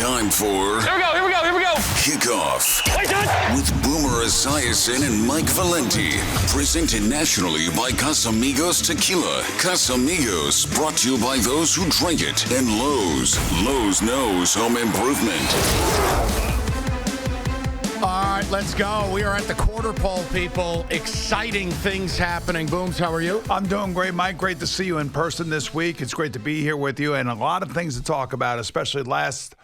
Time for... Here we go. Kickoff. With Boomer Esiason and Mike Valenti. Presented nationally by Casamigos Tequila. Casamigos, brought to you by those who drink it. And Lowe's. Lowe's knows home improvement. All right, let's go. We are at the quarter pole, people. Exciting things happening. Booms, how are you? I'm doing great, Mike. Great to see you in person this week. It's great to be here with you, and a lot of things to talk about, especially last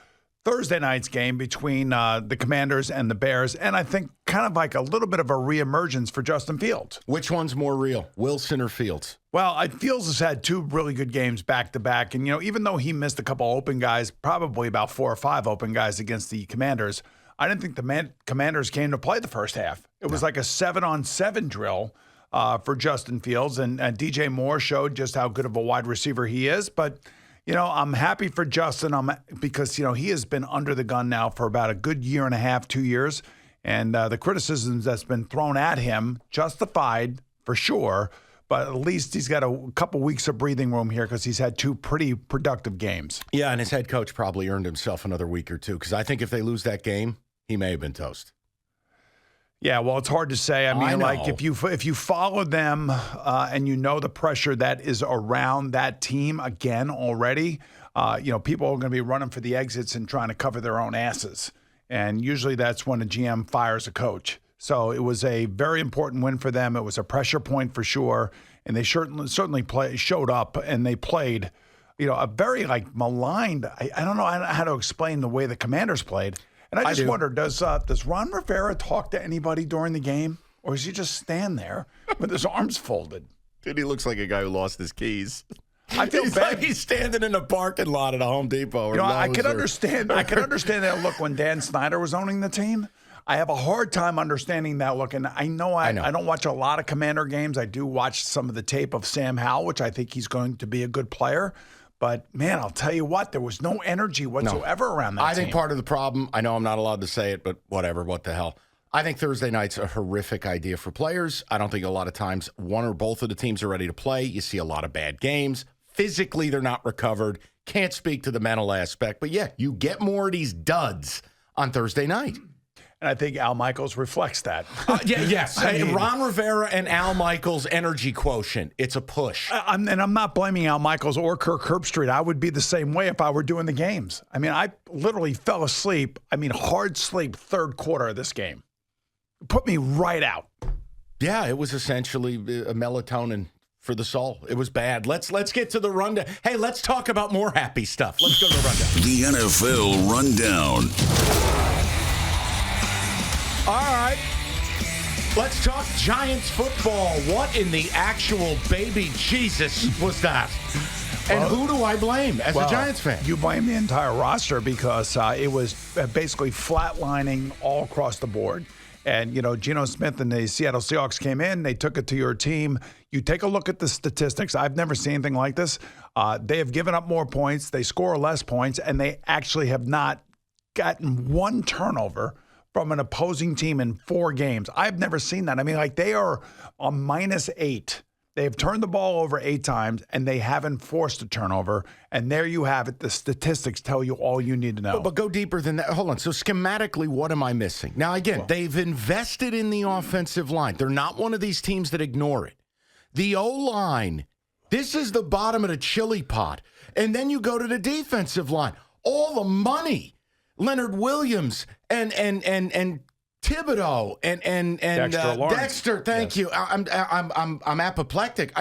Thursday night's game between the Commanders and the Bears, and I think kind of like a little bit of a reemergence for Justin Fields. Which one's more real, Wilson or Fields? Well, Fields has had two really good games back-to-back, and, even though he missed a couple open guys, probably about 4 or 5 open guys against the Commanders, I didn't think the Commanders came to play the first half. It was like a 7-on-7 drill for Justin Fields, and DJ Moore showed just how good of a wide receiver he is. But, I'm happy for Justin because, he has been under the gun now for about a good year and a half, 2 years. And the criticisms that's been thrown at him, justified for sure, but at least he's got a couple weeks of breathing room here because he's had 2 pretty productive games. Yeah, and his head coach probably earned himself another week or two because I think if they lose that game, he may have been toast. Yeah, well, it's hard to say. I mean, like if you follow them and you know the pressure that is around that team again already, people are going to be running for the exits and trying to cover their own asses. And usually that's when a GM fires a coach. So it was a very important win for them. It was a pressure point for sure, and they certainly showed up and they played. A very maligned. I don't know how to explain the way the Commanders played. And I just wonder, does Ron Rivera talk to anybody during the game, or does he just stand there with his arms folded? Dude, he looks like a guy who lost his keys. I feel bad. Like he's standing in a parking lot at a Home Depot. I can understand that look when Dan Snyder was owning the team. I have a hard time understanding that look, and I know. I don't watch a lot of Commander games. I do watch some of the tape of Sam Howell, which I think he's going to be a good player. But, man, I'll tell you what, there was no energy whatsoever around that team. I think part of the problem, I know I'm not allowed to say it, but whatever, what the hell. I think Thursday night's a horrific idea for players. I don't think a lot of times one or both of the teams are ready to play. You see a lot of bad games. Physically, they're not recovered. Can't speak to the mental aspect. But, yeah, you get more of these duds on Thursday night. And I think Al Michaels reflects that. Yes. Ron Rivera and Al Michaels' energy quotient. It's a push. I'm not blaming Al Michaels or Kirk Herbstreit. I would be the same way if I were doing the games. I mean, I literally fell asleep. Hard sleep third quarter of this game. It put me right out. Yeah, it was essentially a melatonin for the soul. It was bad. Let's get to the rundown. Hey, let's talk about more happy stuff. Let's go to the rundown. The NFL Rundown. All right, let's talk Giants football. What in the actual baby Jesus was that? And who do I blame as a Giants fan? You blame the entire roster because it was basically flatlining all across the board. And, Geno Smith and the Seattle Seahawks came in. They took it to your team. You take a look at the statistics. I've never seen anything like this. They have given up more points. They score less points, and they actually have not gotten one turnover from an opposing team in 4 games. I've never seen that. They are a -8. They have turned the ball over 8 times, and they haven't forced a turnover. And there you have it. The statistics tell you all you need to know. But go deeper than that. Hold on. So schematically, what am I missing? Now, again, they've invested in the offensive line. They're not one of these teams that ignore it. The O-line, this is the bottom of the chili pot. And then you go to the defensive line. All the money. Leonard Williams and Thibodeau and Dexter. Thank you. I'm apoplectic.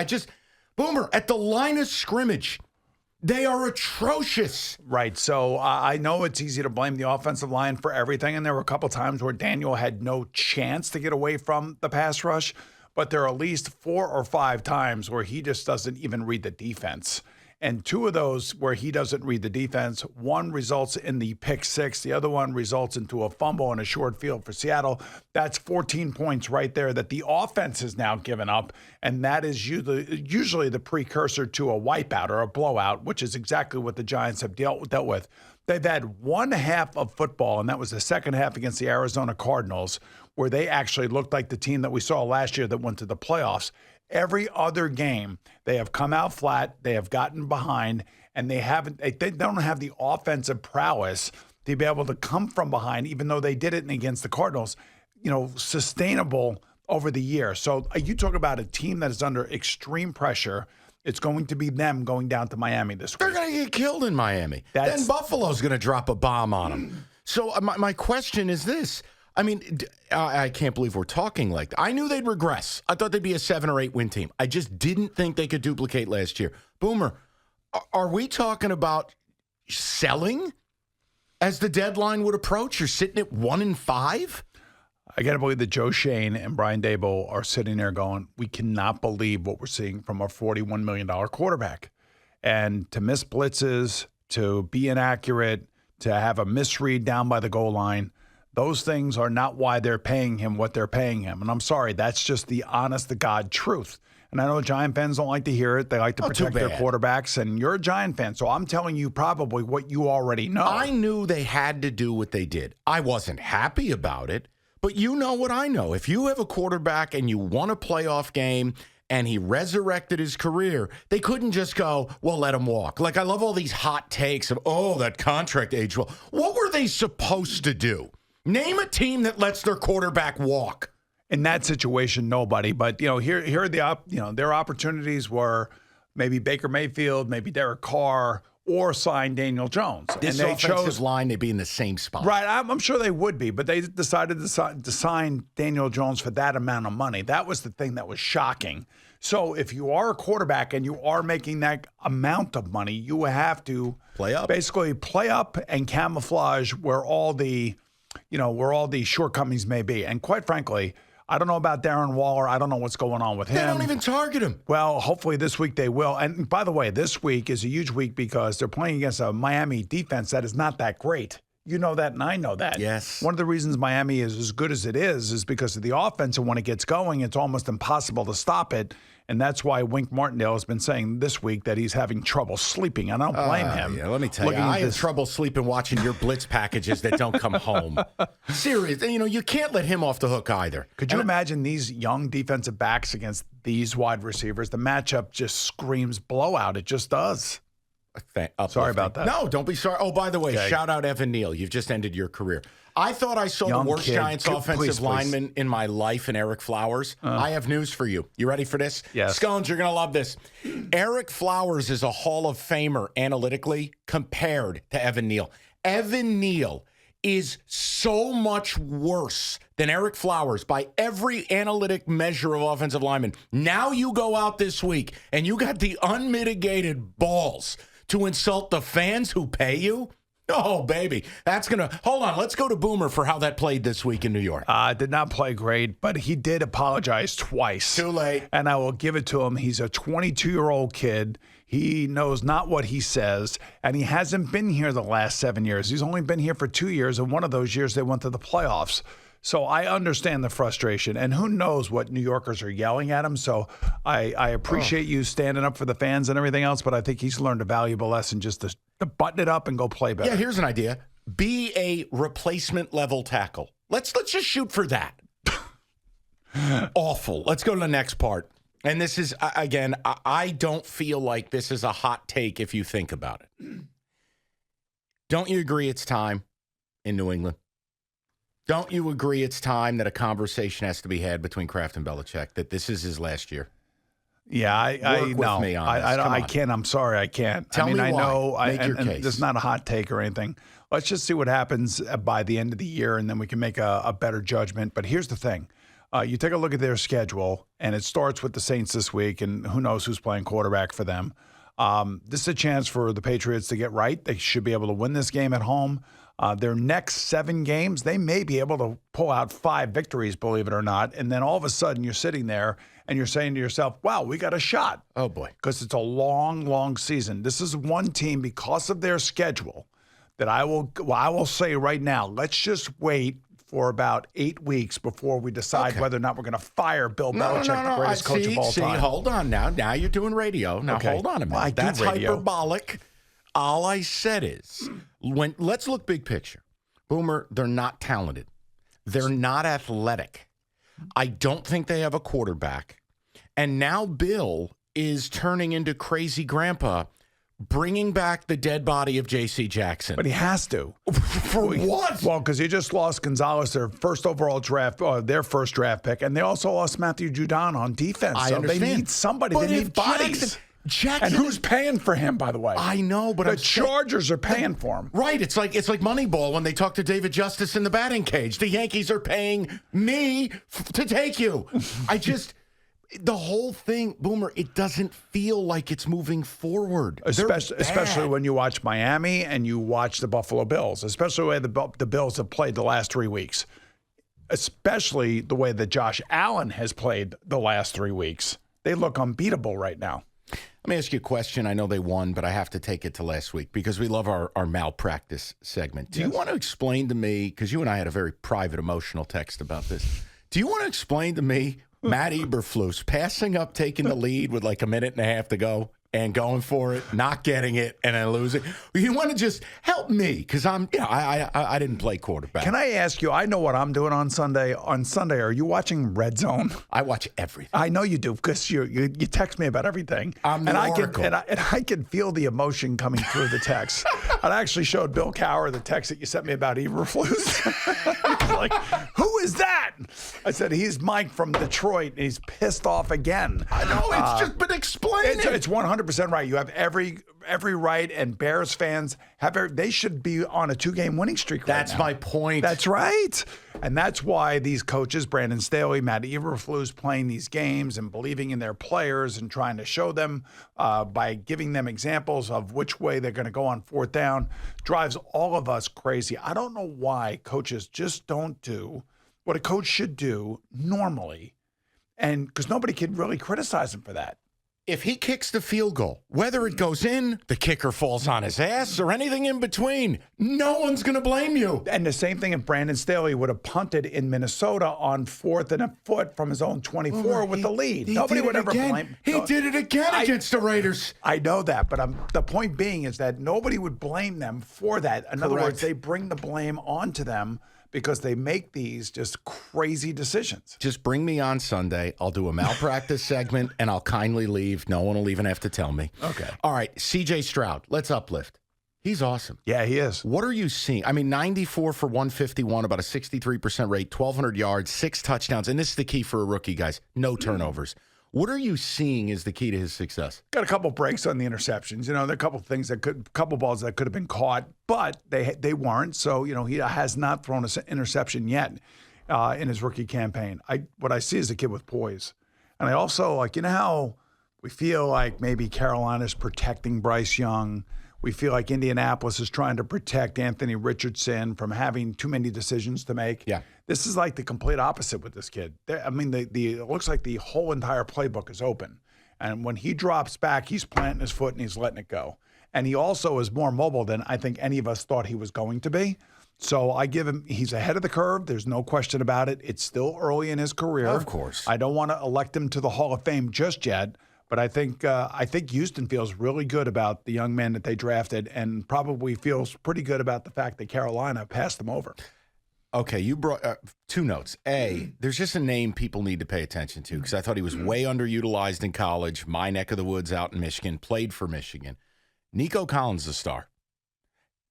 Boomer, at the line of scrimmage, they are atrocious. Right. So I know it's easy to blame the offensive line for everything, and there were a couple times where Daniel had no chance to get away from the pass rush, but there are at least 4 or 5 times where he just doesn't even read the defense. And 2 of those where he doesn't read the defense, one results in the pick 6. The other one results into a fumble in a short field for Seattle. That's 14 points right there that the offense has now given up. And that is usually the precursor to a wipeout or a blowout, which is exactly what the Giants have dealt with. They've had one half of football, and that was the second half against the Arizona Cardinals, where they actually looked like the team that we saw last year that went to the playoffs. Every other game, they have come out flat, they have gotten behind, and they don't have the offensive prowess to be able to come from behind, even though they did it against the Cardinals, sustainable over the year. So you talk about a team that is under extreme pressure. It's going to be them going down to Miami this week. They're going to get killed in Miami. Then Buffalo's going to drop a bomb on them. So my question is this. I mean, I can't believe we're talking like that. I knew they'd regress. I thought they'd be a 7 or 8 win team. I just didn't think they could duplicate last year. Boomer, are we talking about selling as the deadline would approach? You're sitting at 1-5? I got to believe that Joe Shane and Brian Daboll are sitting there going, we cannot believe what we're seeing from our $41 million quarterback. And to miss blitzes, to be inaccurate, to have a misread down by the goal line, those things are not why they're paying him what they're paying him. And I'm sorry, that's just the honest-to-God truth. And I know Giant fans don't like to hear it. They like to protect their quarterbacks. And you're a Giant fan, so I'm telling you probably what you already know. I knew they had to do what they did. I wasn't happy about it, but you know what I know. If you have a quarterback and you won a playoff game and he resurrected his career, they couldn't just go, well, let him walk. Like, I love all these hot takes of, that contract age. Well, what were they supposed to do? Name a team that lets their quarterback walk. In that situation, nobody. But here are their opportunities were maybe Baker Mayfield, maybe Derek Carr, or sign Daniel Jones. This and they offensive line, they'd be in the same spot. Right, I'm sure they would be, but they decided to sign Daniel Jones for that amount of money. That was the thing that was shocking. So if you are a quarterback and you are making that amount of money, you have to basically play up and camouflage where all the shortcomings may be. And quite frankly, I don't know about Darren Waller. I don't know what's going on with him. They don't even target him. Well, hopefully this week they will. And by the way, this week is a huge week because they're playing against a Miami defense that is not that great. You know that, and I know that. Yes. One of the reasons Miami is as good as it is because of the offense, and when it gets going, it's almost impossible to stop it. And that's why Wink Martindale has been saying this week that he's having trouble sleeping. I don't blame him. Yeah, let me tell you, I have trouble sleeping watching your blitz packages that don't come home. Seriously, you can't let him off the hook either. Could you imagine these young defensive backs against these wide receivers? The matchup just screams blowout. It just does. Sorry about that. No, don't be sorry. Oh, by the way, shout out Evan Neal. You've just ended your career. I thought I saw the worst Giants offensive lineman in my life in Erik Flowers. I have news for you. You ready for this? Yes. Scones, you're going to love this. Erik Flowers is a Hall of Famer analytically compared to Evan Neal. Evan Neal is so much worse than Erik Flowers by every analytic measure of offensive lineman. Now you go out this week and you got the unmitigated balls to insult the fans who pay you? Oh, baby. That's going to – hold on. Let's go to Boomer for how that played this week in New York. Did not play great, but he did apologize twice. Too late. And I will give it to him. He's a 22-year-old kid. He knows not what he says, and he hasn't been here the last 7 years. He's only been here for 2 years, and one of those years they went to the playoffs. So I understand the frustration, and who knows what New Yorkers are yelling at him. So I appreciate you standing up for the fans and everything else, but I think he's learned a valuable lesson just to button it up and go play better. Yeah, here's an idea. Be a replacement level tackle. Let's just shoot for that. Awful. Let's go to the next part. And this is, again, I don't feel like this is a hot take if you think about it. Don't you agree it's time in New England? Don't you agree it's time that a conversation has to be had between Kraft and Belichick, that this is his last year? Yeah, I know. I can't. I'm sorry, I can't. Tell me why. I know. Make your case. This is not a hot take or anything. Let's just see what happens by the end of the year, and then we can make a better judgment. But here's the thing. You take a look at their schedule, and it starts with the Saints this week, and who knows who's playing quarterback for them. This is a chance for the Patriots to get right. They should be able to win this game at home. Their next 7 games, they may be able to pull out 5 victories, believe it or not. And then all of a sudden you're sitting there and you're saying to yourself, wow, we got a shot. Oh, boy. Because it's a long, long season. This is one team, because of their schedule, that I will say right now, let's just wait for about 8 weeks before we decide whether or not we're going to fire Bill Belichick, the greatest coach of all time. Hold on now. Now you're doing radio. Now hold on a minute. Well, that's hyperbolic. All I said is, let's look big picture. Boomer, they're not talented. They're not athletic. I don't think they have a quarterback. And now Bill is turning into crazy grandpa bringing back the dead body of J.C. Jackson. But he has to. For what? Well, because he just lost Gonzalez, their first overall draft, their first draft pick, and they also lost Matthew Judon on defense. I so understand. They need somebody. But they need bodies. Jackson, and who's paying for him, by the way? I know, but the Chargers are paying for him. Right. It's like Moneyball when they talk to David Justice in the batting cage. The Yankees are paying me to take you. The whole thing, Boomer, it doesn't feel like it's moving forward. Especially when you watch Miami and you watch the Buffalo Bills, especially the way the Bills have played the last 3 weeks, especially the way that Josh Allen has played the last 3 weeks. They look unbeatable right now. Let me ask you a question. I know they won, but I have to take it to last week because we love our malpractice segment. Do you want to explain to me, because you and I had a very private, emotional text about this. Do you want to explain to me Matt Eberflus passing up, taking the lead with like a minute and a half to go and going for it, not getting it, and then losing? You want to just help me because I didn't play quarterback. Can I ask you, I know what I'm doing on Sunday. On Sunday, are you watching Red Zone? I watch everything. I know you do because you text me about everything. I'm the oracle. I can feel the emotion coming through the text. I actually showed Bill Cower the text that you sent me about Eberflus. He's like, who is that? I said, he's Mike from Detroit, and he's pissed off again. I know, it's just been explained. It's 100% right. You have every right, and Bears fans they should be on a 2-game winning streak right now. That's my point. That's right. And that's why these coaches, Brandon Staley, Matt Eberflus, playing these games and believing in their players and trying to show them by giving them examples of which way they're going to go on 4th down, drives all of us crazy. I don't know why coaches just don't do what a coach should do normally, and because nobody can really criticize him for that. If he kicks the field goal, whether it goes in, the kicker falls on his ass, or anything in between, no one's going to blame you. And the same thing if Brandon Staley would have punted in Minnesota on 4th and a foot from his own 24 with the lead. Nobody would ever blame. He did it again against the Raiders. I know that, but the point being is that nobody would blame them for that. In other words, they bring the blame onto them because they make these just crazy decisions. Just bring me on Sunday. I'll do a malpractice segment, and I'll kindly leave. No one will even have to tell me. Okay. All right, C.J. Stroud. Let's uplift. He's awesome. Yeah, he is. What are you seeing? I mean, 94 for 151, about a 63% rate, 1,200 yards, 6 touchdowns. And this is the key for a rookie, guys. No turnovers. What are you seeing is the key to his success? Got a couple breaks on the interceptions. There are a couple things couple balls that could have been caught, but they weren't. So, he has not thrown an interception yet in his rookie campaign. What I see is a kid with poise. And I also, how we feel like maybe Carolina's protecting Bryce Young. We feel like Indianapolis is trying to protect Anthony Richardson from having too many decisions to make. Yeah. This is like the complete opposite with this kid. It looks like the whole entire playbook is open. And when he drops back, he's planting his foot and he's letting it go. And he also is more mobile than I think any of us thought he was going to be. So I give him, he's ahead of the curve. There's no question about it. It's still early in his career. Of course. I don't want to elect him to the Hall of Fame just yet. But I think Houston feels really good about the young man that they drafted and probably feels pretty good about the fact that Carolina passed them over. Okay, you brought 2 notes. A, there's just a name people need to pay attention to because I thought he was way underutilized in college, my neck of the woods out in Michigan, played for Michigan. Nico Collins is a star.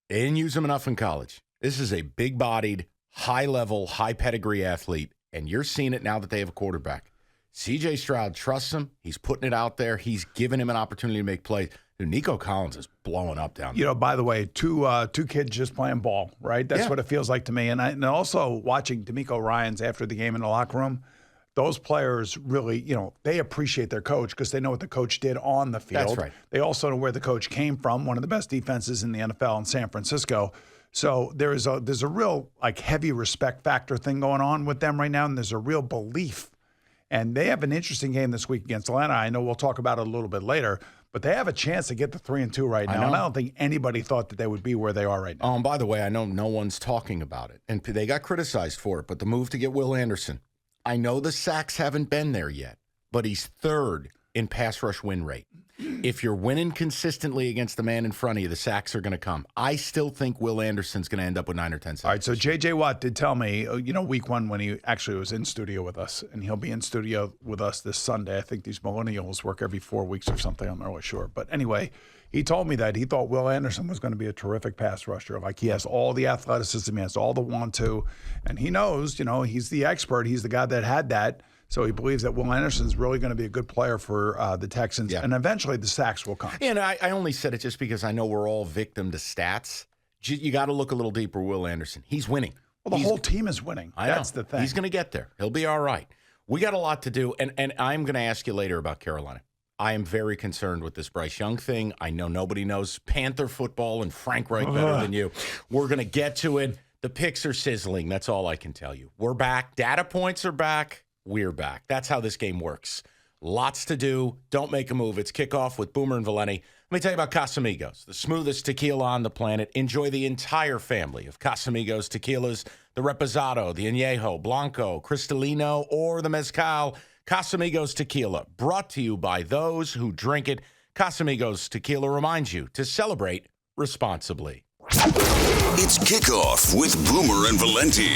They didn't use him enough in college. This is a big-bodied, high-level, high-pedigree athlete, and you're seeing it now that they have a quarterback. C.J. Stroud trusts him. He's putting it out there. He's giving him an opportunity to make plays. Dude, Nico Collins is blowing up down there. By the way, two kids just playing ball, right? That's what it feels like to me. And also watching D'Amico Ryans after the game in the locker room, those players really, they appreciate their coach because they know what the coach did on the field. That's right. They also know where the coach came from, one of the best defenses in the NFL in San Francisco. So there's a real heavy respect factor thing going on with them right now, and there's a real belief. And they have an interesting game this week against Atlanta. I know we'll talk about it a little bit later, but they have a chance to get to 3-2 right now. And I don't think anybody thought that they would be where they are right now. And by the way, I know no one's talking about it, and they got criticized for it, but the move to get Will Anderson, I know the sacks haven't been there yet, but he's 3rd in pass rush win rate. If you're winning consistently against the man in front of you, the sacks are going to come. I still think Will Anderson's going to end up with 9 or 10 sacks. All right, so J.J. Watt did tell me, week one when he actually was in studio with us, and he'll be in studio with us this Sunday. I think these millennials work every 4 weeks or something. I'm not really sure. But anyway, he told me that he thought Will Anderson was going to be a terrific pass rusher. Like, he has all the athleticism, he has all the want-to, and he knows, he's the expert. He's the guy that had that. So he believes that Will Anderson is really going to be a good player for the Texans, and eventually the sacks will come. Yeah, and I only said it just because I know we're all victim to stats. You got to look a little deeper, Will Anderson. He's winning. Well, the whole team is winning. That's the thing. He's going to get there. He'll be all right. We got a lot to do, and I'm going to ask you later about Carolina. I am very concerned with this Bryce Young thing. I know nobody knows Panther football and Frank Reich better than you. We're going to get to it. The picks are sizzling. That's all I can tell you. We're back. Data points are back. We're back. That's how this game works. Lots to do. Don't make a move. It's Kickoff with Boomer and Valenti. Let me tell you about Casamigos, the smoothest tequila on the planet. Enjoy the entire family of Casamigos tequilas, the Reposado, the Añejo, Blanco, Cristalino, or the Mezcal. Casamigos tequila, brought to you by those who drink it. Casamigos tequila reminds you to celebrate responsibly. It's Kickoff with Boomer and Valenti.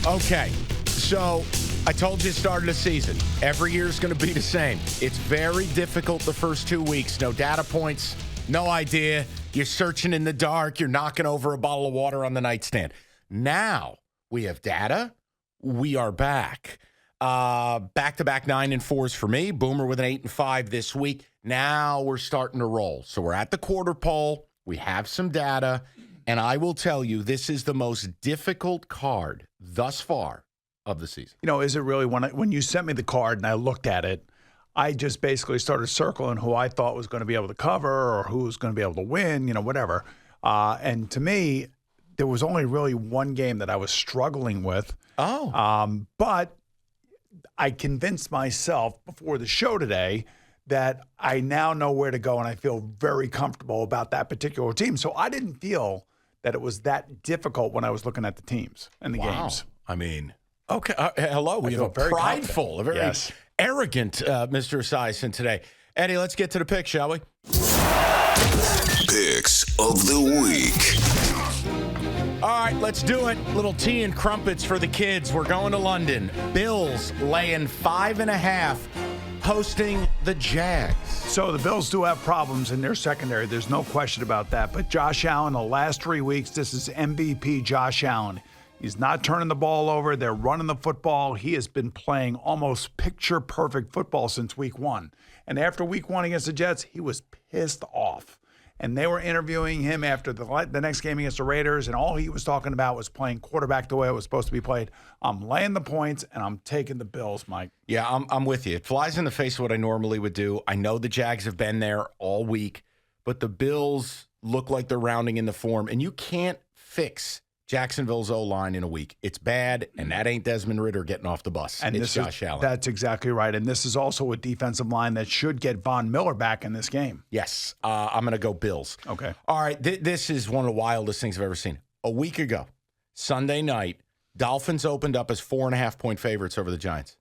Okay, so I told you start of the season. Every year is going to be the same. It's very difficult the first 2 weeks. No data points, no idea. You're searching in the dark. You're knocking over a bottle of water on the nightstand. Now we have data. We are back. Back-to-back 9-4s for me. Boomer with an 8-5 this week. Now we're starting to roll. So we're at the quarter pole. We have some data. And I will tell you, this is the most difficult card thus far of the season. Is it really? When you sent me the card and I looked at it, I just basically started circling who I thought was going to be able to cover or who was going to be able to win, whatever. And to me, there was only really one game that I was struggling with. But I convinced myself before the show today that I now know where to go, and I feel very comfortable about that particular team. So I didn't feel that it was that difficult when I was looking at the teams and the games. I mean, okay. Hello. We have a very prideful, a very arrogant Mr. Esiason today. Eddie, let's get to the pick, shall we? Picks of the week. All right, let's do it. Little tea and crumpets for the kids. We're going to London. Bills laying 5.5, hosting the Jags. So the Bills do have problems in their secondary. There's no question about that. But Josh Allen, the last 3 weeks, this is MVP Josh Allen. He's not turning the ball over. They're running the football. He has been playing almost picture-perfect football since week one. And after week one against the Jets, he was pissed off. And they were interviewing him after the next game against the Raiders, and all he was talking about was playing quarterback the way it was supposed to be played. I'm laying the points, and I'm taking the Bills, Mike. Yeah, I'm with you. It flies in the face of what I normally would do. I know the Jags have been there all week, but the Bills look like they're rounding in the form, and you can't fix Jacksonville's O-line in a week. It's bad, and that ain't Desmond Ridder getting off the bus. And it's Josh Allen. That's exactly right. And this is also a defensive line that should get Von Miller back in this game. Yes. I'm going to go Bills. Okay. All right. This is one of the wildest things I've ever seen. A week ago, Sunday night, Dolphins opened up as 4.5-point favorites over the Giants.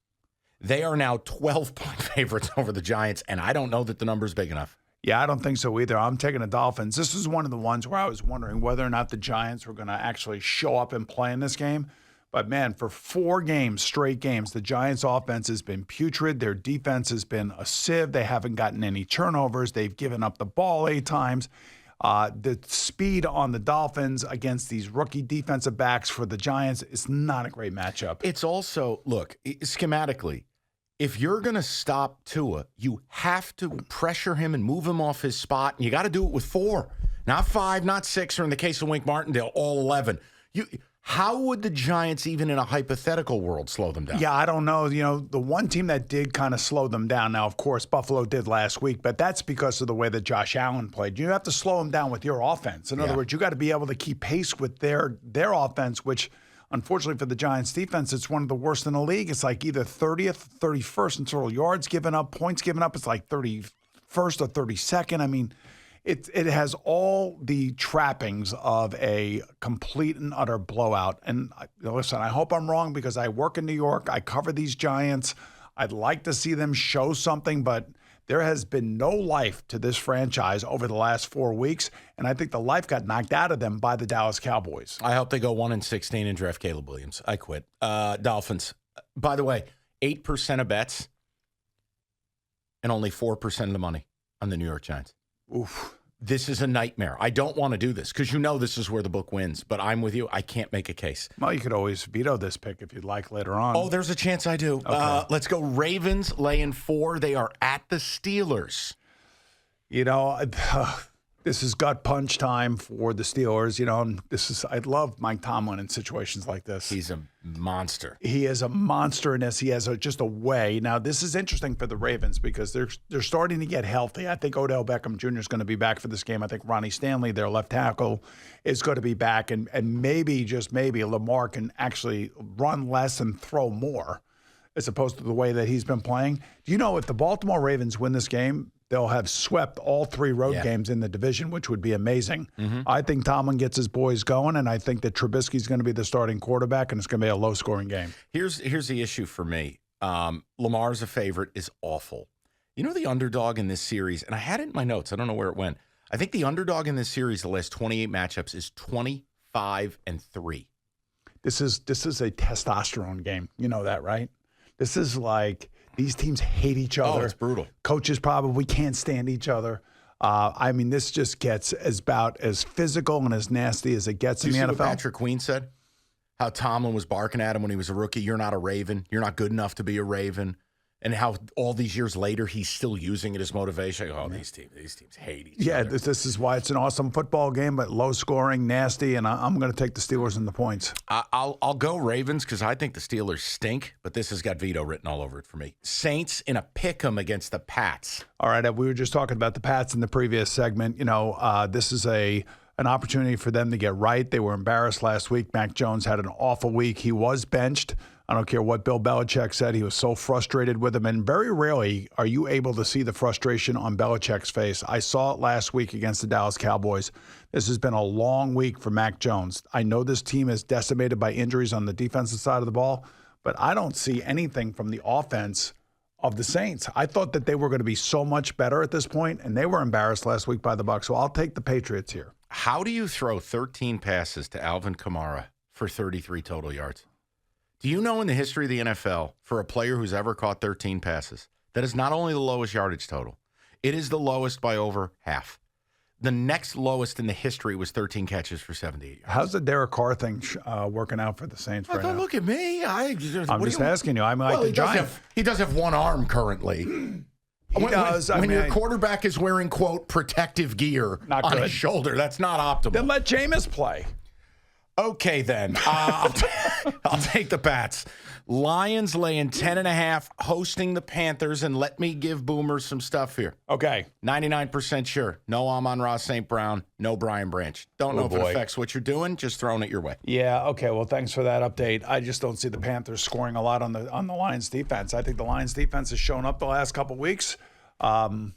They are now 12-point favorites over the Giants, and I don't know that the number's big enough. Yeah, I don't think so either. I'm taking the Dolphins. This is one of the ones where I was wondering whether or not the Giants were going to actually show up and play in this game. But, man, for 4 games, straight games, the Giants' offense has been putrid. Their defense has been a sieve. They haven't gotten any turnovers. They've given up the ball 8 times. The speed on the Dolphins against these rookie defensive backs for the Giants is not a great matchup. It's also, look, schematically, if you're going to stop Tua, you have to pressure him and move him off his spot. And you got to do it with 4, not 5, not 6, or in the case of Wink Martindale, all 11. How would the Giants, even in a hypothetical world, slow them down? Yeah, I don't know. The one team that did kind of slow them down, now, of course, Buffalo did last week, but that's because of the way that Josh Allen played. You have to slow them down with your offense. In other words, you got to be able to keep pace with their offense, which – unfortunately for the Giants defense, it's one of the worst in the league. It's like either 30th, 31st in total yards given up, points given up. It's like 31st or 32nd. I mean, it has all the trappings of a complete and utter blowout. And listen, I hope I'm wrong because I work in New York. I cover these Giants. I'd like to see them show something, but there has been no life to this franchise over the last 4 weeks, and I think the life got knocked out of them by the Dallas Cowboys. I hope they go 1-16 and draft Caleb Williams. I quit. Dolphins. By the way, 8% of bets and only 4% of the money on the New York Giants. Oof. This is a nightmare. I don't want to do this because this is where the book wins. But I'm with you. I can't make a case. Well, you could always veto this pick if you'd like later on. Oh, there's a chance I do. Okay. Let's go Ravens laying 4. They are at the Steelers. This is gut punch time for the Steelers. And I love Mike Tomlin in situations like this. He's a monster. He is a monster in this. He has just a way. Now, this is interesting for the Ravens because they're starting to get healthy. I think Odell Beckham Jr. is going to be back for this game. I think Ronnie Stanley, their left tackle, is going to be back. And maybe, just maybe, Lamar can actually run less and throw more as opposed to the way that he's been playing. Do you know if the Baltimore Ravens win this game, they'll have swept all 3 road games in the division, which would be amazing. Mm-hmm. I think Tomlin gets his boys going, and I think that Trubisky's going to be the starting quarterback, and it's going to be a low-scoring game. Here's the issue for me. Lamar's a favorite is awful. The underdog in this series, and I had it in my notes. I don't know where it went. I think the underdog in this series, the last 28 matchups, is 25-3. This is a testosterone game. You know that, right? This is like – these teams hate each other. Oh, it's brutal. Coaches probably can't stand each other. This just gets about as physical and as nasty as it gets in the NFL. What Patrick Queen said? How Tomlin was barking at him when he was a rookie. You're not a Raven. You're not good enough to be a Raven. And how all these years later he's still using it as motivation. Oh, these teams hate each other. Yeah, this is why it's an awesome football game, but low scoring, nasty, and I'm going to take the Steelers in the points. I'll go Ravens because I think the Steelers stink, but this has got veto written all over it for me. Saints in a pick'em against the Pats. All right, we were just talking about the Pats in the previous segment. This is an opportunity for them to get right. They were embarrassed last week. Mac Jones had an awful week. He was benched. I don't care what Bill Belichick said. He was so frustrated with him. And very rarely are you able to see the frustration on Belichick's face. I saw it last week against the Dallas Cowboys. This has been a long week for Mac Jones. I know this team is decimated by injuries on the defensive side of the ball, but I don't see anything from the offense of the Saints. I thought that they were going to be so much better at this point, and they were embarrassed last week by the Bucs. So I'll take the Patriots here. How do you throw 13 passes to Alvin Kamara for 33 total yards? Do you know in the history of the NFL, for a player who's ever caught 13 passes, that is not only the lowest yardage total, it is the lowest by over half. The next lowest in the history was 13 catches for 78 yards. How's the Derek Carr thing working out for the Saints right now? Look at me. I'm just asking you. I'm like the Giant. He does have one arm currently. He does. When your quarterback is wearing, quote, protective gear on his shoulder, that's not optimal. Then let Jameis play. Okay, then. I'll take the Pats. Lions laying 10.5, hosting the Panthers, and let me give Boomer some stuff here. Okay. 99% sure. No Amon-Ra St. Brown, no Brian Branch. Don't know if it affects what you're doing, just throwing it your way. Yeah, okay. Well, thanks for that update. I just don't see the Panthers scoring a lot on the Lions defense. I think the Lions defense has shown up the last couple of weeks. I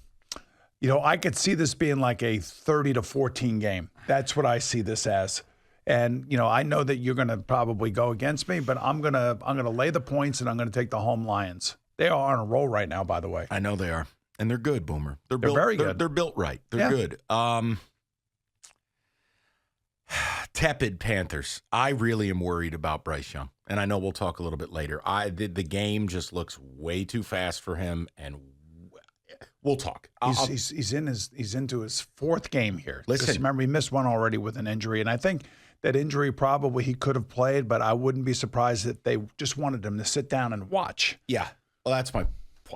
could see this being like a 30-14 game. That's what I see this as. And, I know that you're going to probably go against me, but I'm going to lay the points and I'm going to take the home Lions. They are on a roll right now, by the way. I know they are. And they're good, Boomer. They're very good. They're built right. They're good. Tepid Panthers. I really am worried about Bryce Young. And I know we'll talk a little bit later. The game just looks way too fast for him, and we'll talk. He's into his 4th game here. Listen, remember, he missed one already with an injury, and I think that injury probably he could have played, but I wouldn't be surprised if they just wanted him to sit down and watch. Yeah, well, that's my.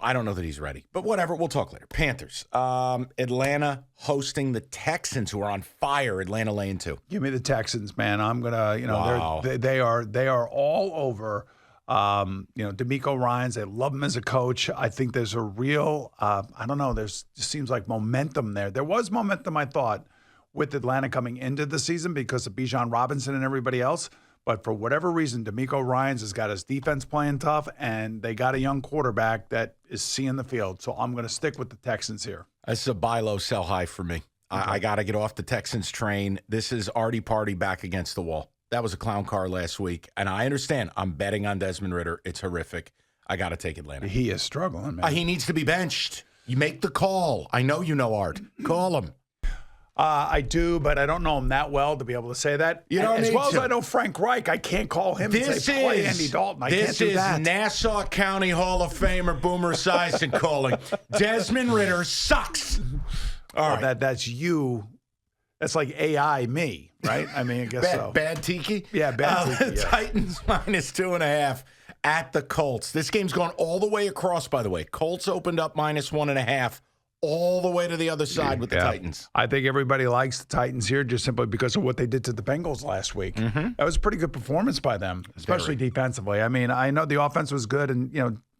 I don't know that he's ready, but whatever. We'll talk later. Panthers, Atlanta hosting the Texans, who are on fire. Atlanta laying 2. Give me the Texans, man. I'm gonna, wow. they are all over. D'Amico Ryans, they love him as a coach. I think there's a real, I don't know, just seems like momentum there. There was momentum, I thought, with Atlanta coming into the season because of Bijan Robinson and everybody else. But for whatever reason, D'Amico Ryans has got his defense playing tough, and they got a young quarterback that is seeing the field. So I'm going to stick with the Texans here. This is a buy low, sell high for me. Okay. I got to get off the Texans train. This is Artie Party back against the wall. That was a clown car last week, and I understand. I'm betting on Desmond Ridder. It's horrific. I got to take Atlanta. He is struggling, man. He needs to be benched. You make the call. I know you know Art. Call him. I do, but I don't know him that well to be able to say that. You don't as need well to. as I know Frank Reich, I can't call him and say, play Andy Dalton. I can't do that. This is Nassau County Hall of Famer Boomer Esiason calling. Desmond Ridder sucks. All right. That's you. That's like AI me, right? I mean, I guess so. Bad Tiki? Yeah, bad Tiki. Yeah. Titans -2.5 at the Colts. This game's gone all the way across, by the way. Colts opened up -1.5. All the way to the other side with the Titans. I think everybody likes the Titans here just simply because of what they did to the Bengals last week. Mm-hmm. That was a pretty good performance by them, especially defensively. I mean, I know the offense was good, and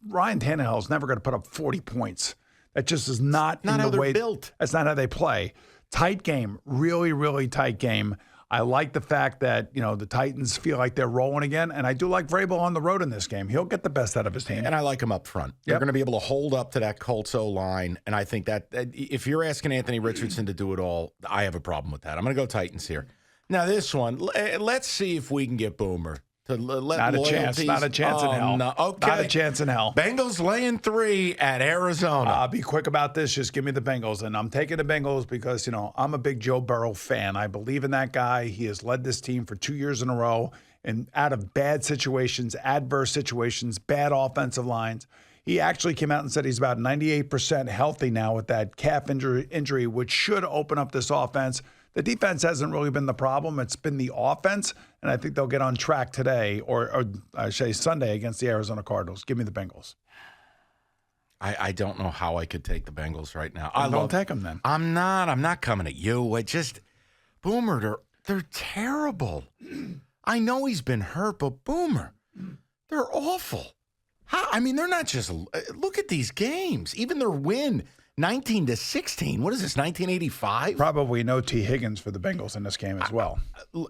Ryan Tannehill is never going to put up 40 points. That just is not in how the way they're built. That's not how they play. Tight game, really, really tight game. I like the fact that, the Titans feel like they're rolling again, and I do like Vrabel on the road in this game. He'll get the best out of his team. And I like him up front. They're going to be able to hold up to that Colts O-line, and I think that if you're asking Anthony Richardson to do it all, I have a problem with that. I'm going to go Titans here. Now, this one, let's see if we can get Boomer to let Not a loyalties. chance. Not a chance in hell. No. Okay. Not a chance in hell. Bengals laying 3 at Arizona. I'll be quick about this. Just give me the Bengals. And I'm taking the Bengals because, I'm a big Joe Burrow fan. I believe in that guy. He has led this team for 2 years in a row and out of bad situations, adverse situations, bad offensive lines. He actually came out and said he's about 98% healthy now with that calf injury, which should open up this offense. The defense hasn't really been the problem. It's been the offense, and I think they'll get on track today, or I say Sunday against the Arizona Cardinals. Give me the Bengals. I don't know how I could take the Bengals right now. Don't take them then. I'm not coming at you. Boomer, they're terrible. I know he's been hurt, but Boomer, they're awful. They're not just look at these games. Even their win 19-16. What is this, 1985? Probably no T. Higgins for the Bengals in this game as well.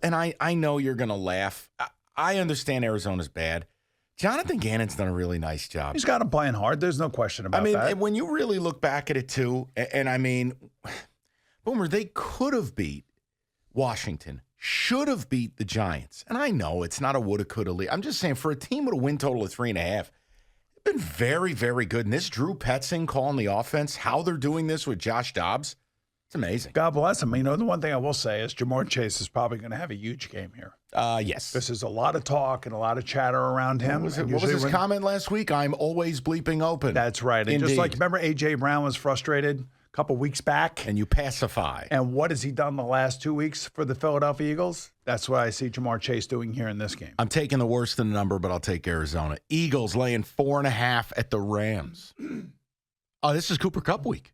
And I know you're going to laugh. I understand Arizona's bad. Jonathan Gannon's done a really nice job. He's got him playing hard. There's no question about that. When you really look back at it, too, Boomer, they could have beat Washington, should have beat the Giants. And I know it's not a woulda, coulda, lead. I'm just saying, for a team with a win total of 3.5, been very, very good. And this Drew Petzing calling the offense, how they're doing this with Josh Dobbs, it's amazing. God bless him. The one thing I will say is Jamar Chase is probably going to have a huge game here. Yes. This is a lot of talk and a lot of chatter around him. What was his comment last week? I'm always bleeping open. That's right. And Indeed. just like, remember A.J. Brown was frustrated a couple weeks back? And you pacify. And what has he done the last 2 weeks for the Philadelphia Eagles? That's what I see Jamar Chase doing here in this game. I'm taking the worst in the number, but I'll take Arizona. Eagles laying 4.5 at the Rams. Oh, this is Cooper Kupp week.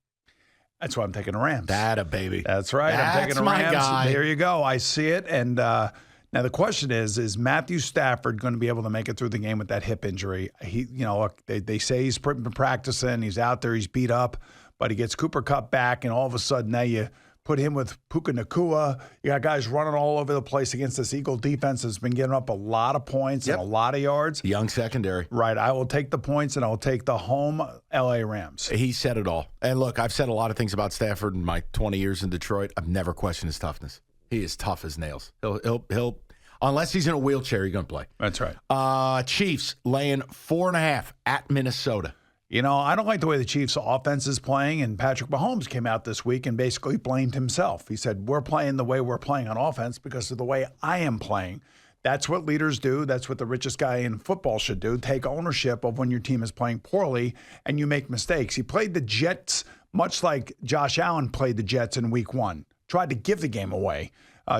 That's why I'm taking the Rams. That a baby. That's right. I'm taking the Rams. My guy. There you go. I see it. And now the question is Matthew Stafford going to be able to make it through the game with that hip injury? Look, they say he's been practicing. He's out there. He's beat up. But he gets Cooper Kupp back, and all of a sudden now you put him with Puka Nacua. You got guys running all over the place against this Eagle defense that's been giving up a lot of points and a lot of yards. Young secondary. Right. I will take the points, and I will take the home L.A. Rams. He said it all. And look, I've said a lot of things about Stafford in my 20 years in Detroit. I've never questioned his toughness. He is tough as nails. He'll unless he's in a wheelchair, he's going to play. That's right. Chiefs laying 4.5 at Minnesota. I don't like the way the Chiefs' offense is playing, and Patrick Mahomes came out this week and basically blamed himself. He said, we're playing the way we're playing on offense because of the way I am playing. That's what leaders do. That's what the richest guy in football should do. Take ownership of when your team is playing poorly and you make mistakes. He played the Jets much like Josh Allen played the Jets in week 1. Tried to give the game away.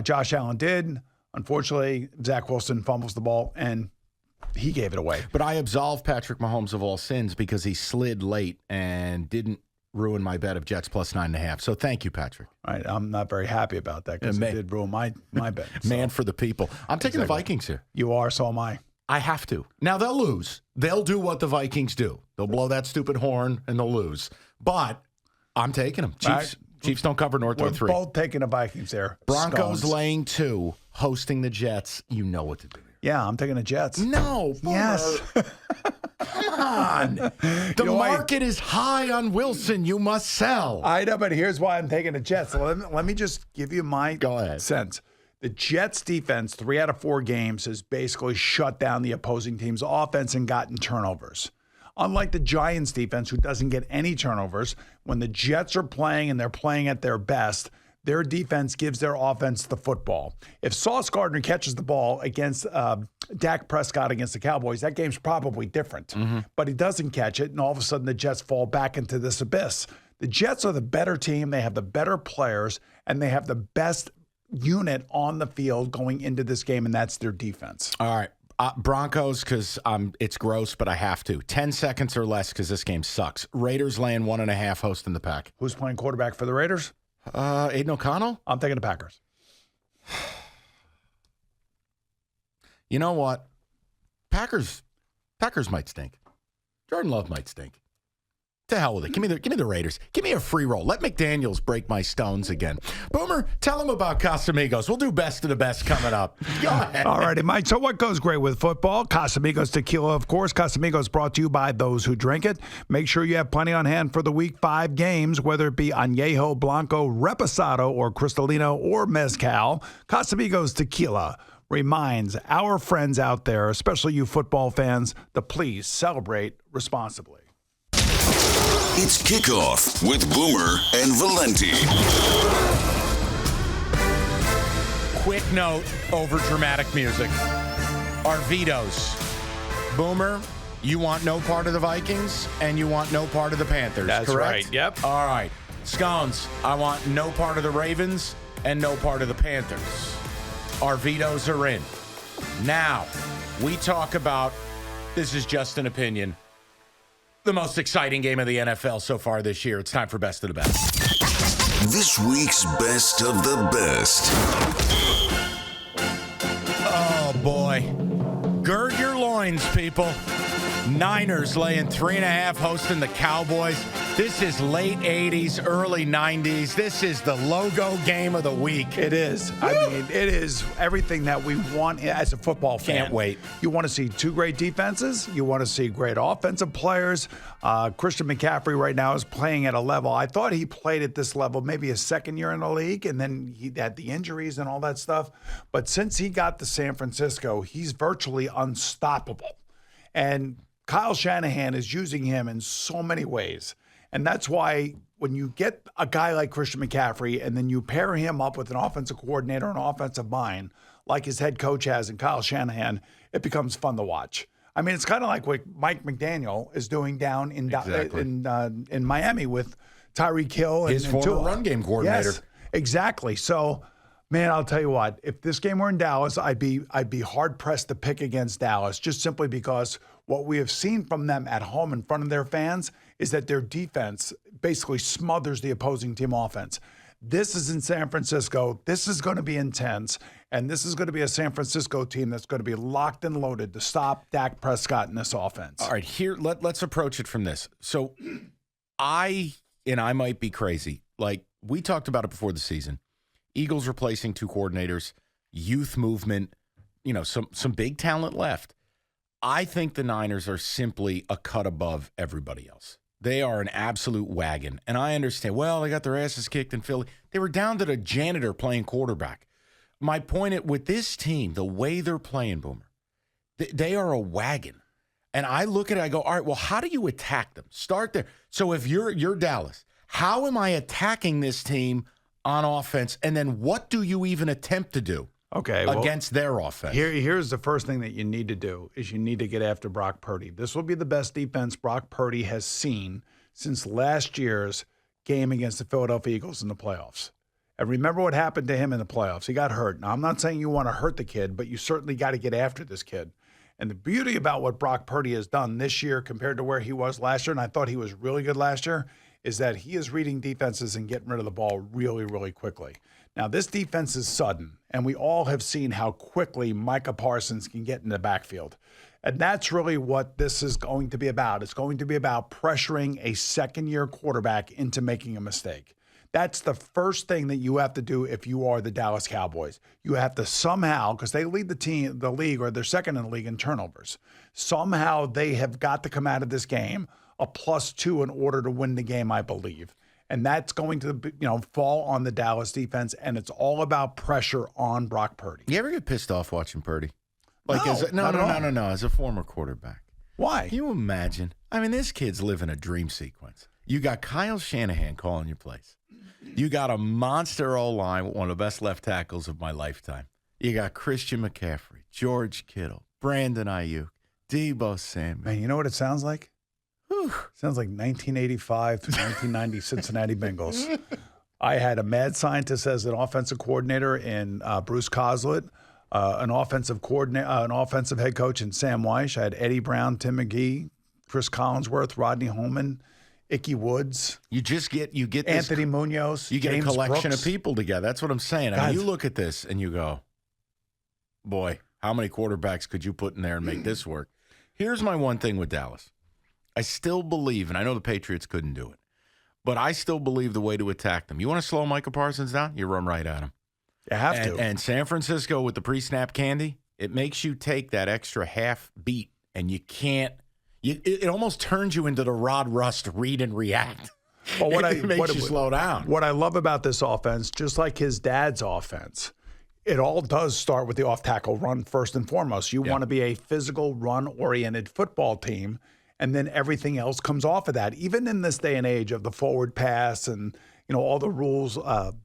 Josh Allen did. Unfortunately, Zach Wilson fumbles the ball, and he gave it away. But I absolve Patrick Mahomes of all sins because he slid late and didn't ruin my bet of Jets plus 9.5. So thank you, Patrick. All right, I'm not very happy about that because it did ruin my bet. So. Man for the people. I'm taking the Vikings here. You are, so am I. I have to. Now, they'll lose. They'll do what the Vikings do. They'll blow that stupid horn, and they'll lose. But I'm taking them. Chiefs don't cover north of 3. We're both taking the Vikings there. Broncos Stones. laying 2, hosting the Jets. You know what to do. Yeah, I'm taking the Jets. No. Yes. Come on. The market is high on Wilson. You must sell. I know, but here's why I'm taking the Jets. Let me just give you my sense. The Jets defense, 3 out of 4 games, has basically shut down the opposing team's offense and gotten turnovers. Unlike the Giants defense, who doesn't get any turnovers, when the Jets are playing and they're playing at their best, their defense gives their offense the football. If Sauce Gardner catches the ball against Dak Prescott against the Cowboys, that game's probably different. But he doesn't catch it, and all of a sudden the Jets fall back into this abyss. The Jets are the better team. They have the better players, and they have the best unit on the field going into this game, and that's their defense. All right. Broncos, because it's gross, but I have to. 10 seconds or less because this game sucks. Raiders laying 1.5 hosting the Pack. Who's playing quarterback for the Raiders? Aiden O'Connell? I'm taking the Packers. You know what? Packers might stink. Jordan Love might stink. To hell with it. Give me the Raiders. Give me a free roll. Let McDaniels break my stones again. Boomer, tell them about Casamigos. We'll do best of the best coming up. Go ahead. All righty, Mike. So what goes great with football? Casamigos tequila, of course. Casamigos brought to you by those who drink it. Make sure you have plenty on hand for the Week 5 games, whether it be Añejo, Blanco, Reposado, or Cristalino, or Mezcal. Casamigos tequila reminds our friends out there, especially you football fans, to please celebrate responsibly. It's Kickoff with Boomer and Valenti. Quick note over dramatic music. Our vetoes. Boomer, you want no part of the Vikings, and you want no part of the Panthers, That's correct? right, yep. All right. Scones, I want no part of the Ravens and no part of the Panthers. Our vetoes are in. Now, we talk about, this is just an opinion, the most exciting game of the NFL so far this year. It's time for Best of the Best. This week's Best of the Best. Oh, boy. Gird your loins, people. Niners laying 3.5 hosting the Cowboys. This is late 80s, early 90s. This is the logo game of the week. It is. I mean, it is everything that we want as a football fan. Can't wait. You want to see two great defenses. You want to see great offensive players. Christian McCaffrey right now is playing at a level. I thought he played at this level maybe his second year in the league, and then he had the injuries and all that stuff. But since he got to San Francisco, he's virtually unstoppable. And Kyle Shanahan is using him in so many ways. And that's why when you get a guy like Christian McCaffrey and then you pair him up with an offensive coordinator and offensive mind, like his head coach has in Kyle Shanahan, it becomes fun to watch. I mean, it's kind of like what Mike McDaniel is doing down in Miami with Tyreek Hill and his former Tua. run game coordinator. Yes, exactly. So, man, I'll tell you what, if this game were in Dallas, I'd be hard-pressed to pick against Dallas, just simply because what we have seen from them at home in front of their fans is that their defense basically smothers the opposing team offense. This is in San Francisco. This is going to be intense, and this is going to be a San Francisco team that's going to be locked and loaded to stop Dak Prescott in this offense. All right, here, let's approach it from this. So I might be crazy. Like, we talked about it before the season. Eagles replacing two coordinators, youth movement, some big talent left. I think the Niners are simply a cut above everybody else. They are an absolute wagon. And I understand, well, they got their asses kicked in Philly. They were down to the janitor playing quarterback. My point with this team, the way they're playing, Boomer, they are a wagon. And I look at it, I go, all right, well, how do you attack them? Start there. So if you're Dallas, how am I attacking this team on offense? And then what do you even attempt to do? Okay, against their offense. Here's the first thing that you need to do is you need to get after Brock Purdy. This will be the best defense Brock Purdy has seen since last year's game against the Philadelphia Eagles in the playoffs. And remember what happened to him in the playoffs. He got hurt. Now, I'm not saying you want to hurt the kid, but you certainly got to get after this kid. And the beauty about what Brock Purdy has done this year compared to where he was last year, and I thought he was really good last year, is that he is reading defenses and getting rid of the ball really, really quickly. Now, this defense is sudden, and we all have seen how quickly Micah Parsons can get in the backfield. And that's really what this is going to be about. It's going to be about pressuring a second-year quarterback into making a mistake. That's the first thing that you have to do if you are the Dallas Cowboys. You have to somehow, because they lead the league, or they're second in the league in turnovers, somehow they have got to come out of this game a +2 in order to win the game, I believe. And that's going to, fall on the Dallas defense, and it's all about pressure on Brock Purdy. You ever get pissed off watching Purdy? No, No, as a former quarterback. Why? Can you imagine? I mean, this kid's living a dream sequence. You got Kyle Shanahan calling your plays. You got a monster O-line with one of the best left tackles of my lifetime. You got Christian McCaffrey, George Kittle, Brandon Ayuk, Deebo Samuel. Man, you know what it sounds like? Sounds like 1985 to 1990 Cincinnati Bengals. I had a mad scientist as an offensive coordinator in Bruce Coslett, an offensive head coach in Sam Weish. I had Eddie Brown, Tim McGee, Chris Collinsworth, Rodney Holman, Ickey Woods. You get Anthony Munoz. You get James a collection Brooks. of people together. That's what I'm saying. I mean, you look at this and you go, boy, how many quarterbacks could you put in there and make this work? Here's my one thing with Dallas. I still believe, and I know the Patriots couldn't do it, but I still believe the way to attack them. You want to slow Micah Parsons down? You run right at him. You have to. And San Francisco with the pre-snap candy, it makes you take that extra half beat, and you can't. It almost turns you into the Rod Rust read and react. Well, It makes you slow down. What I love about this offense, just like his dad's offense, it all does start with the off-tackle run first and foremost. You want to be a physical, run-oriented football team, and then everything else comes off of that. Even in this day and age of the forward pass and all the rules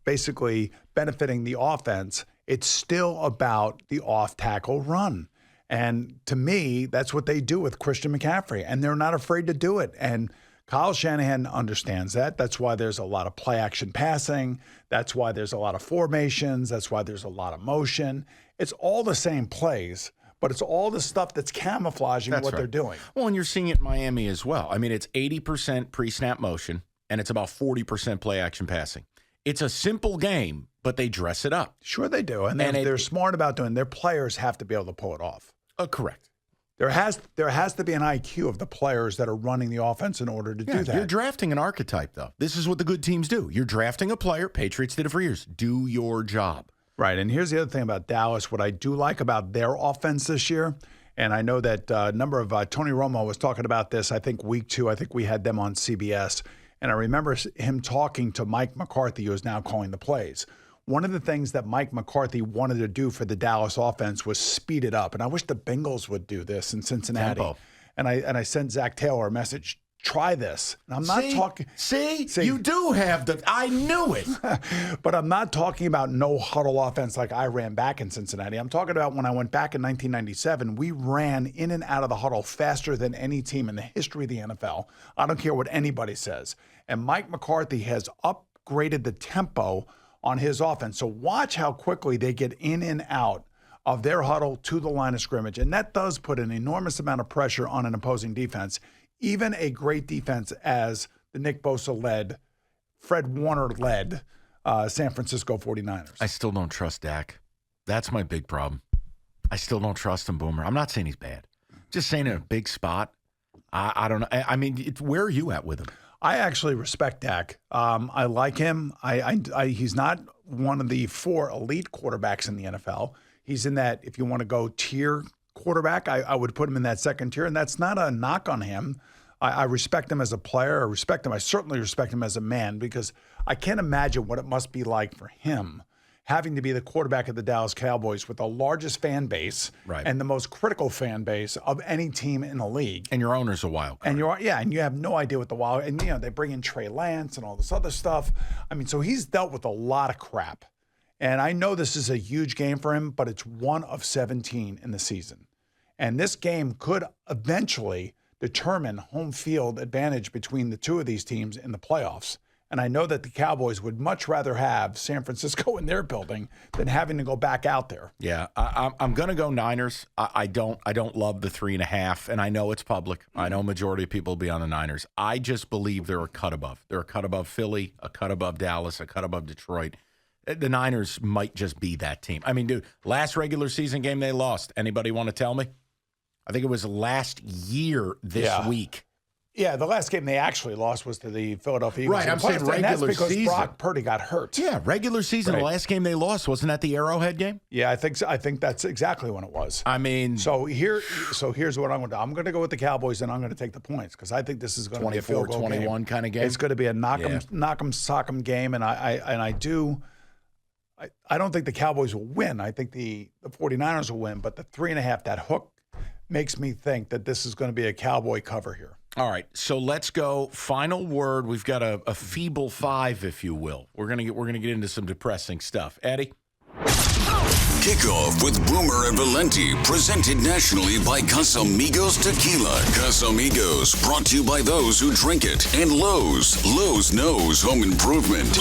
basically benefiting the offense, it's still about the off-tackle run. And to me, that's what they do with Christian McCaffrey, and they're not afraid to do it. And Kyle Shanahan understands that. That's why there's a lot of play-action passing. That's why there's a lot of formations. That's why there's a lot of motion. It's all the same plays, but it's all the stuff that's camouflaging what they're doing. Well, and you're seeing it in Miami as well. I mean, it's 80% pre-snap motion, and it's about 40% play-action passing. It's a simple game, but they dress it up. Sure they do. And they're smart about doing it. Their players have to be able to pull it off. Correct. There has to be an IQ of the players that are running the offense in order to do that. You're drafting an archetype, though. This is what the good teams do. You're drafting a player. Patriots did it for years. Do your job. Right. And here's the other thing about Dallas. What I do like about their offense this year, and I know that a number of Tony Romo was talking about this, I think week 2. I think we had them on CBS. And I remember him talking to Mike McCarthy, who is now calling the plays. One of the things that Mike McCarthy wanted to do for the Dallas offense was speed it up. And I wish the Bengals would do this in Cincinnati. Tempo. And I sent Zach Taylor a message, try this. And I'm not talking. See, you do have the. I knew it. But I'm not talking about no huddle offense like I ran back in Cincinnati. I'm talking about when I went back in 1997, we ran in and out of the huddle faster than any team in the history of the NFL. I don't care what anybody says. And Mike McCarthy has upgraded the tempo on his offense. So watch how quickly they get in and out of their huddle to the line of scrimmage. And that does put an enormous amount of pressure on an opposing defense. Even a great defense as the Nick Bosa-led, Fred Warner-led San Francisco 49ers. I still don't trust Dak. That's my big problem. I still don't trust him, Boomer. I'm not saying he's bad. Just saying in a big spot. I don't know. I mean, where are you at with him? I actually respect Dak. I like him. He's not one of the 4 elite quarterbacks in the NFL. He's in that, if you want to go tier quarterback, I would put him in that second tier, and that's not a knock on him. I respect him as a player. I certainly respect him as a man, because I can't imagine what it must be like for him having to be the quarterback of the Dallas Cowboys with the largest fan base and the most critical fan base of any team in the league. And your owner's a wild card. And you have no idea what the wild. And they bring in Trey Lance and all this other stuff. I mean, so he's dealt with a lot of crap. And I know this is a huge game for him, but it's 1 of 17 in the season. And this game could eventually determine home field advantage between the 2 of these teams in the playoffs. And I know that the Cowboys would much rather have San Francisco in their building than having to go back out there. Yeah, I'm going to go Niners. I don't love the 3.5, and I know it's public. I know majority of people will be on the Niners. I just believe they're a cut above. They're a cut above Philly, a cut above Dallas, a cut above Detroit. The Niners might just be that team. I mean, dude, last regular season game they lost. Anybody want to tell me? I think it was last year this week. Yeah, the last game they actually lost was to the Philadelphia Eagles. Right, I'm saying regular season. That's because season. Brock Purdy got hurt. Yeah, regular season. Right. The last game they lost, wasn't that the Arrowhead game? Yeah, I think that's exactly when it was. I mean, so here's what I'm going to do. I'm going to go with the Cowboys, and I'm going to take the points because I think this is going to be a field goal 21 game. Kind of game. It's going to be a knock 'em, sock 'em game, and I don't think the Cowboys will win. I think the 49ers will win, but the 3.5, that hook makes me think that this is going to be a Cowboy cover here. All right, so let's go. Final word. We've got a feeble 5, if you will. We're gonna get into some depressing stuff. Eddie? Kickoff with Boomer and Valenti, presented nationally by Casamigos Tequila. Casamigos, brought to you by those who drink it. And Lowe's. Lowe's knows home improvement.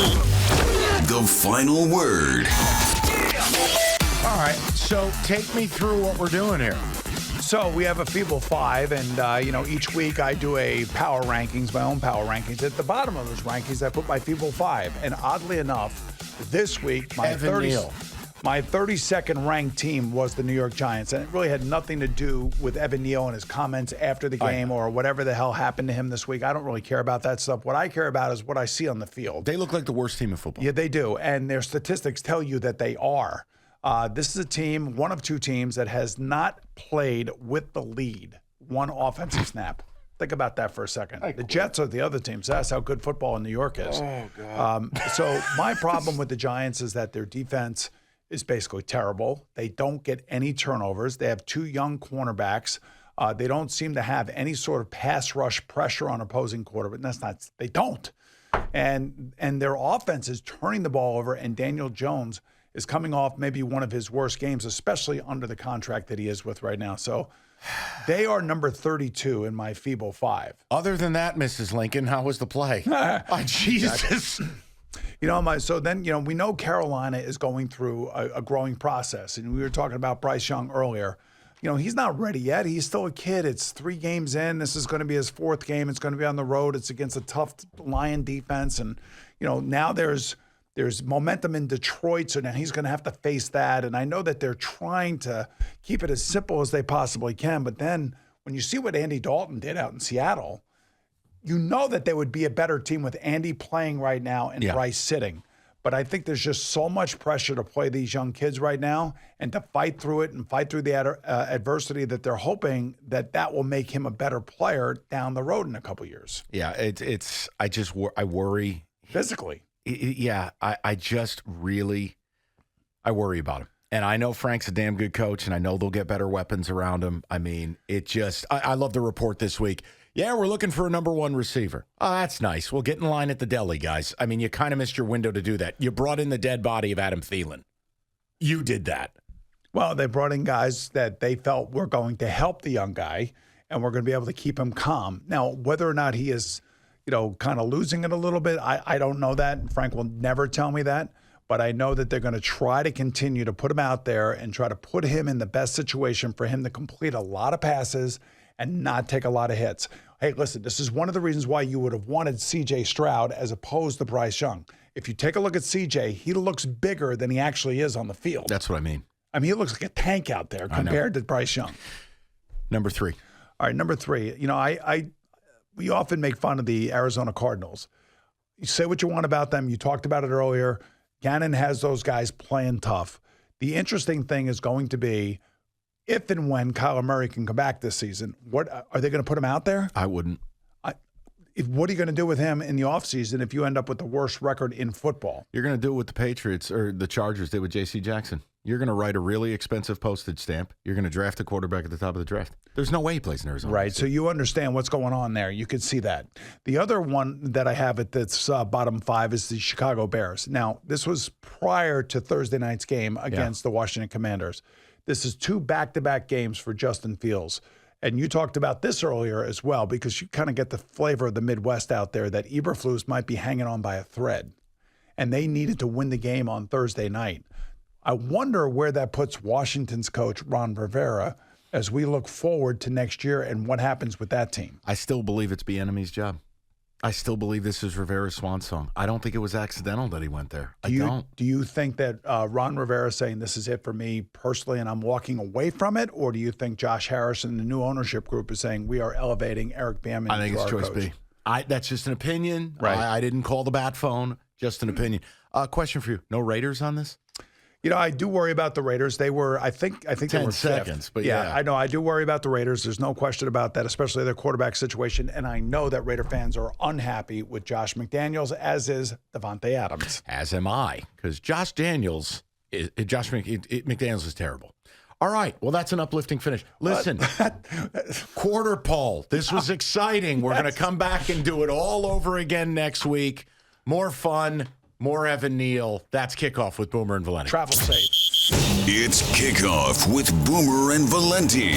The final word. All right, so take me through what we're doing here. So we have a feeble 5, and each week I do a power rankings, my own power rankings. At the bottom of those rankings, I put my feeble 5, and oddly enough, this week my Evan Neal. My 32nd ranked team was the New York Giants, and it really had nothing to do with Evan Neal and his comments after the game or whatever the hell happened to him this week. I don't really care about that stuff. What I care about is what I see on the field. They look like the worst team in football. Yeah, they do, and their statistics tell you that they are. This is a team, one of two teams, that has not played with the lead one offensive snap. Think about that for a second. The Jets are the other team, so that's how good football in New York is. Oh, God. So my problem with the Giants is that their defense is basically terrible. They don't get any turnovers. They have 2 young cornerbacks. They don't seem to have any sort of pass rush pressure on opposing quarterbacks. They don't. And their offense is turning the ball over, and Daniel Jones is coming off maybe one of his worst games, especially under the contract that he is with right now. So they are number 32 in my feeble 5. Other than that, Mrs. Lincoln, how was the play? Oh, Jesus. We know Carolina is going through a growing process. And we were talking about Bryce Young earlier. He's not ready yet. He's still a kid. It's 3 games in. This is going to be his 4th game. It's going to be on the road. It's against a tough Lion defense. And, now there's momentum in Detroit, so now he's going to have to face that. And I know that they're trying to keep it as simple as they possibly can. But then when you see what Andy Dalton did out in Seattle, you know that they would be a better team with Andy playing right now and Bryce sitting. But I think there's just so much pressure to play these young kids right now and to fight through it and fight through the adversity that they're hoping that will make him a better player down the road in a couple years. Yeah, I worry. Physically. I worry about him. And I know Frank's a damn good coach, and I know they'll get better weapons around him. I mean, I love the report this week. Yeah, we're looking for a number 1 receiver. Oh, that's nice. Well, get in line at the deli, guys. I mean, you kind of missed your window to do that. You brought in the dead body of Adam Thielen. You did that. Well, they brought in guys that they felt were going to help the young guy, and we're going to be able to keep him calm. Now, whether or not he is kind of losing it a little bit, I don't know that. Frank will never tell me that. But I know that they're going to try to continue to put him out there and try to put him in the best situation for him to complete a lot of passes and not take a lot of hits. Hey, listen, this is one of the reasons why you would have wanted C.J. Stroud as opposed to Bryce Young. If you take a look at C.J., he looks bigger than he actually is on the field. That's what I mean. I mean, he looks like a tank out there compared to Bryce Young. Number 3. All right, number 3. We often make fun of the Arizona Cardinals. You say what you want about them. You talked about it earlier. Gannon has those guys playing tough. The interesting thing is going to be if and when Kyler Murray can come back this season, what are they going to put him out there? I wouldn't. What are you going to do with him in the offseason if you end up with the worst record in football? You're going to do what the Patriots or the Chargers did with J.C. Jackson. You're going to write a really expensive postage stamp. You're going to draft a quarterback at the top of the draft. There's no way he plays in Arizona. Right, so you understand what's going on there. You could see that. The other one that I have at that's bottom 5 is the Chicago Bears. Now, this was prior to Thursday night's game against the Washington Commanders. This is 2 back-to-back games for Justin Fields. And you talked about this earlier as well because you kind of get the flavor of the Midwest out there that Eberflus might be hanging on by a thread. And they needed to win the game on Thursday night. I wonder where that puts Washington's coach, Ron Rivera, as we look forward to next year and what happens with that team. I still believe it's Bieniemy's job. I still believe this is Rivera's swan song. I don't think it was accidental that he went there. I don't. Do you think that Ron Rivera is saying this is it for me personally and I'm walking away from it? Or do you think Josh Harris and the new ownership group is saying we are elevating Eric Bieniemy? I think it's choice coach? B. That's just an opinion. Right. I didn't call the bat phone. Just an opinion. Question for you. No Raiders on this? I do worry about the Raiders. They were, I think 10 they were seconds, 5th. but yeah. I know. I do worry about the Raiders. There's no question about that, especially their quarterback situation. And I know that Raider fans are unhappy with Josh McDaniels, as is Devontae Adams. As am I, because McDaniels is terrible. All right. Well, that's an uplifting finish. Listen, quarter pole. This was exciting. We're going to come back and do it all over again next week. More fun, more Evan Neal. That's Kickoff with Boomer and Valenti. Travel safe. It's Kickoff with Boomer and Valenti.